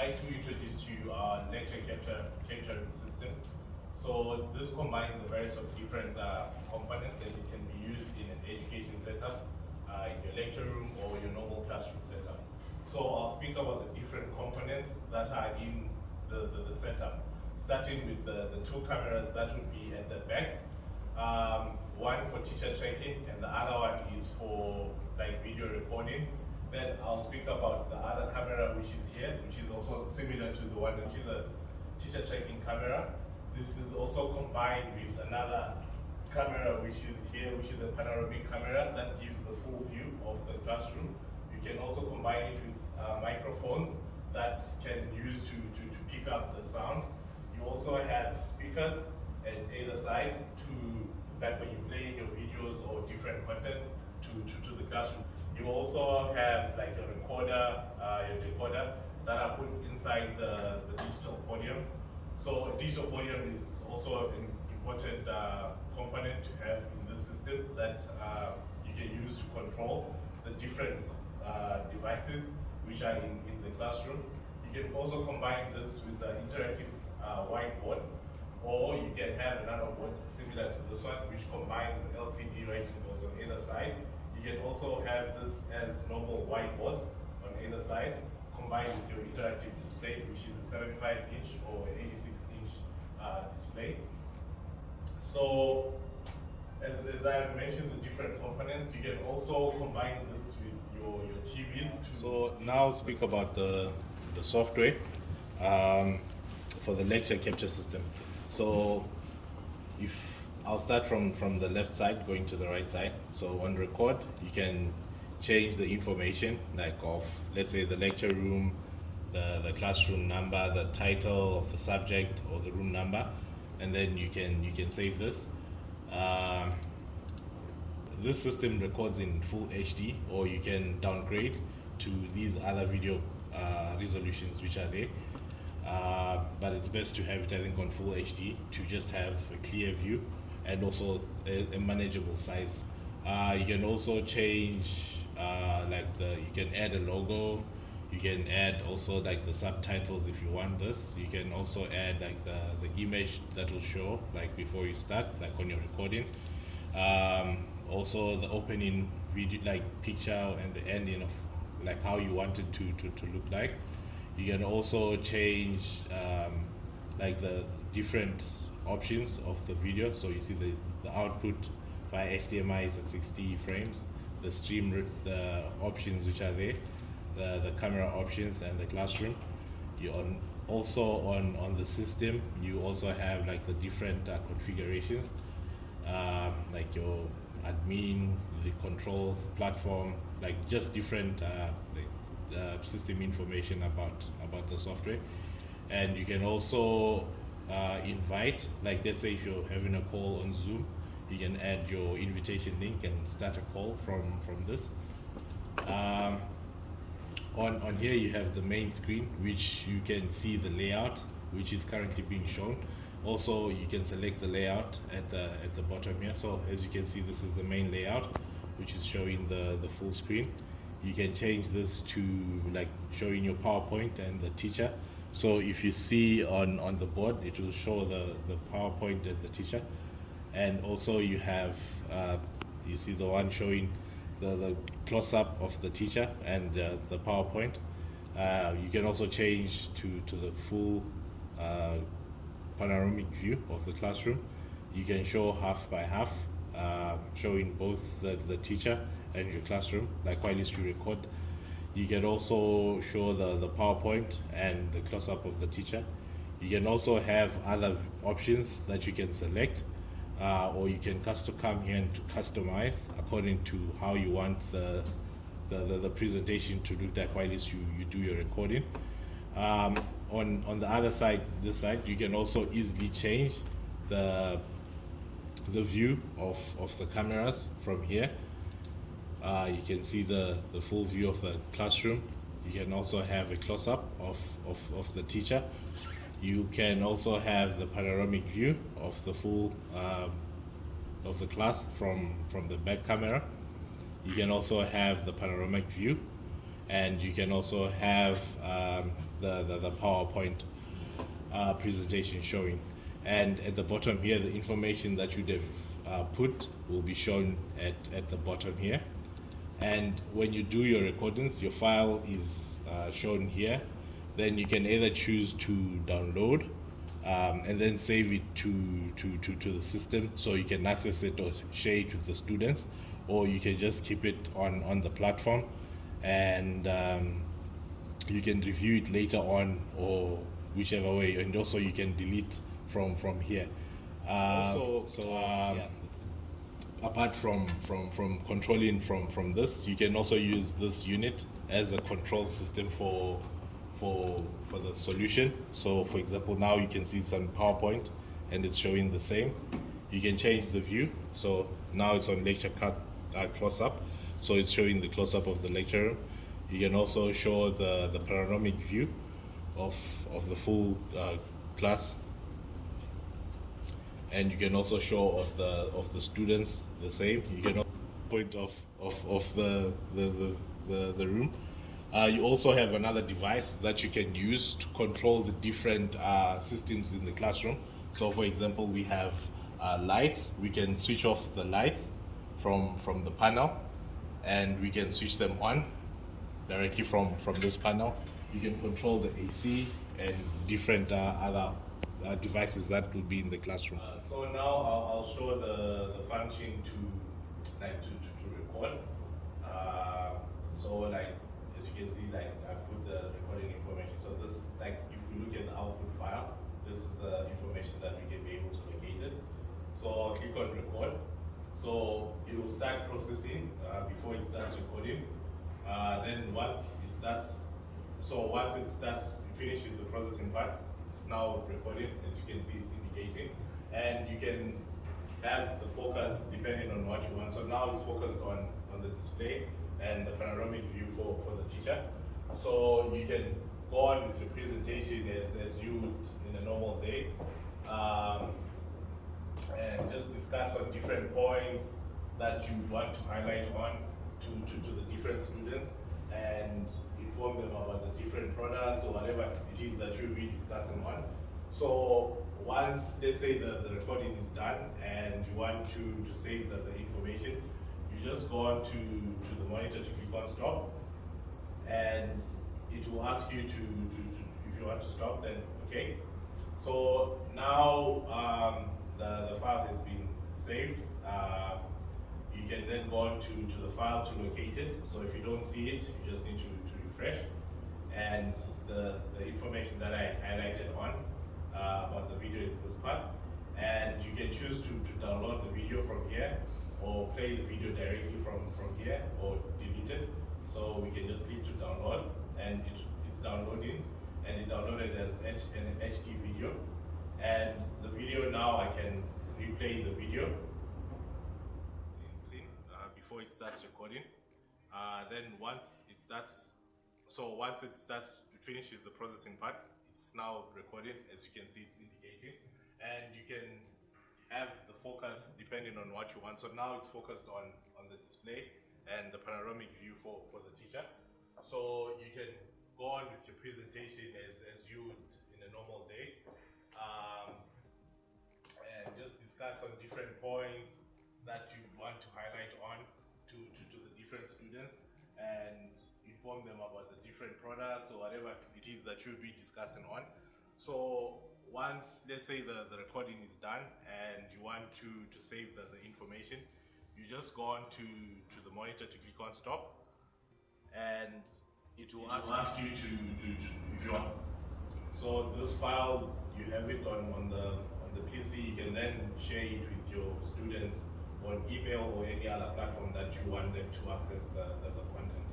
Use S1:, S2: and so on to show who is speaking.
S1: like to introduce to you our lecture capturing system. So this combines a variety of different components that can be used in an education setup, in your lecture room or your normal classroom setup. So I'll speak about the different components that are in the setup. Starting with the two cameras that would be at the back. One for teacher tracking and the other one is for like video recording. Then I'll speak about the other camera which is here, which is also similar to the one which is a teacher tracking camera. This is also combined with another camera which is here, which is a panoramic camera that gives the full view of the classroom. You can also combine it with microphones that can use to pick up the sound. You also have speakers at either side to, like when you play your videos or different content to the classroom. You also have like a recorder, your decoder that are put inside the digital podium. So a digital podium is also an important component to have in this system that you can use to control the different devices which are in the classroom. You can also combine this with the interactive whiteboard, or you can have another board similar to this one which combines the LCD writing boards on either side. You can also have this as normal whiteboards on either side, combined with your interactive display, which is a 75-inch or 86-inch display. So, as I have mentioned, the different components, you can also combine this with your TVs. So now I'll speak about the software for the lecture capture system. So if I'll start from the left side going to the right side. So on record, you can change the information like of, let's say, the lecture room, the classroom number, the title of the subject or the room number, and then you can save this. This system records in full HD, or you can downgrade to these other video resolutions which are there. But it's best to have it, I think, on full HD to just have a clear view and also a manageable size. You can also change you can add a logo. You can add also like the subtitles if you want this. You can also add like the image that will show like before you start, like on your recording. Also the opening video, like picture, and the ending of like how you want it to look like. You can also change like the different options of the video. So you see the output via HDMI is at 60 frames. The stream the options which are there, the camera options, and the classroom. Also on the system, you also have like the different configurations, like your admin, the control platform, like just different system information about the software. And you can also invite, like let's say if you're having a call on Zoom, you can add your invitation link and start a call from this. On here you have the main screen, which you can see the layout which is currently being shown. Also you can select the layout at the bottom here. So as you can see, this is the main layout which is showing the full screen. You can change this to like showing your PowerPoint and the teacher. So if you see on the board, it will show the PowerPoint and the teacher. And also you have you see the one showing the close-up of the teacher and the PowerPoint. You can also change to the full panoramic view of the classroom. You can show half by half, showing both the teacher and your classroom, like while you record. You can also show the PowerPoint and the close-up of the teacher. You can also have other options that you can select, or you can come here and to customize according to how you want the presentation to look like while you do your recording. On the other side, this side, you can also easily change the view of the cameras from here. You can see the full view of the classroom. You can also have a close-up of the teacher. You can also have the panoramic view of the full of the class from the back camera. You can also have the panoramic view, and you can also have the PowerPoint presentation showing. And at the bottom here, the information that you'd have put will be shown at the bottom here. And when you do your recordings, your file is shown here. Then you can either choose to download and then save it to the system so you can access it or share it with the students, or you can just keep it on the platform and you can review it later on, or whichever way, and also you can delete from here. Apart from controlling from this, you can also use this unit as a control system for the solution. So for example, now you can see some PowerPoint and it's showing the same. You can change the view, so now it's on lecture close up, so it's showing the close up of the lecture room. You can also show the panoramic view of the full class, and you can also show of the students the same. You can also point of the room. You also have another device that you can use to control the different systems in the classroom. So for example, we have lights. We can switch off the lights from the panel, and we can switch them on directly from this panel. You can control the AC and different other devices that would be in the classroom. So now I'll show the function to record. So like, as you can see, like I've put the recording information. So this, like, if we look at the output file, this is the information that we can be able to locate it. So I'll click on record. So it will start processing before it starts recording. Then once it finishes the processing part, it's now recording. As you can see, it's indicating, and you can have the focus depending on what you want. So now it's focused on the display and the panoramic view for the teacher. So you can go on with your presentation as you would in a normal day, and just discuss on different points that you want to highlight on to the different students, and inform them about the different products or whatever it is that you'll be discussing on. So once, let's say the recording is done and you want to save the information, you just go on to the monitor to click on stop, and it will ask you to if you want to stop, then okay. So now the file has been saved. You can then go on to the file to locate it. So if you don't see it, you just need to refresh. And the information that I highlighted on about the video is this part. And you can choose to download the video from here, or play the video directly from here, or delete it. So we can just click to download, and it's downloading, and it downloaded as an HD video. And the video now, I can replay the video before it starts recording. Then once it finishes the processing part, it's now recording. As you can see, it's indicating, and you can have the focus depending on what you want. So now it's focused on the display and the panoramic view for the teacher. So you can go on with your presentation as you would in a normal day, and just discuss on different points that you want to highlight on to the different students, and inform them about the different products or whatever it is that you'll be discussing on. So once, let's say the recording is done and you want to save the information, you just go on to the monitor to click on stop, and it will ask you to if you want. So this file, you have it on the PC. You can then share it with your students on email or any other platform that you want them to access the content.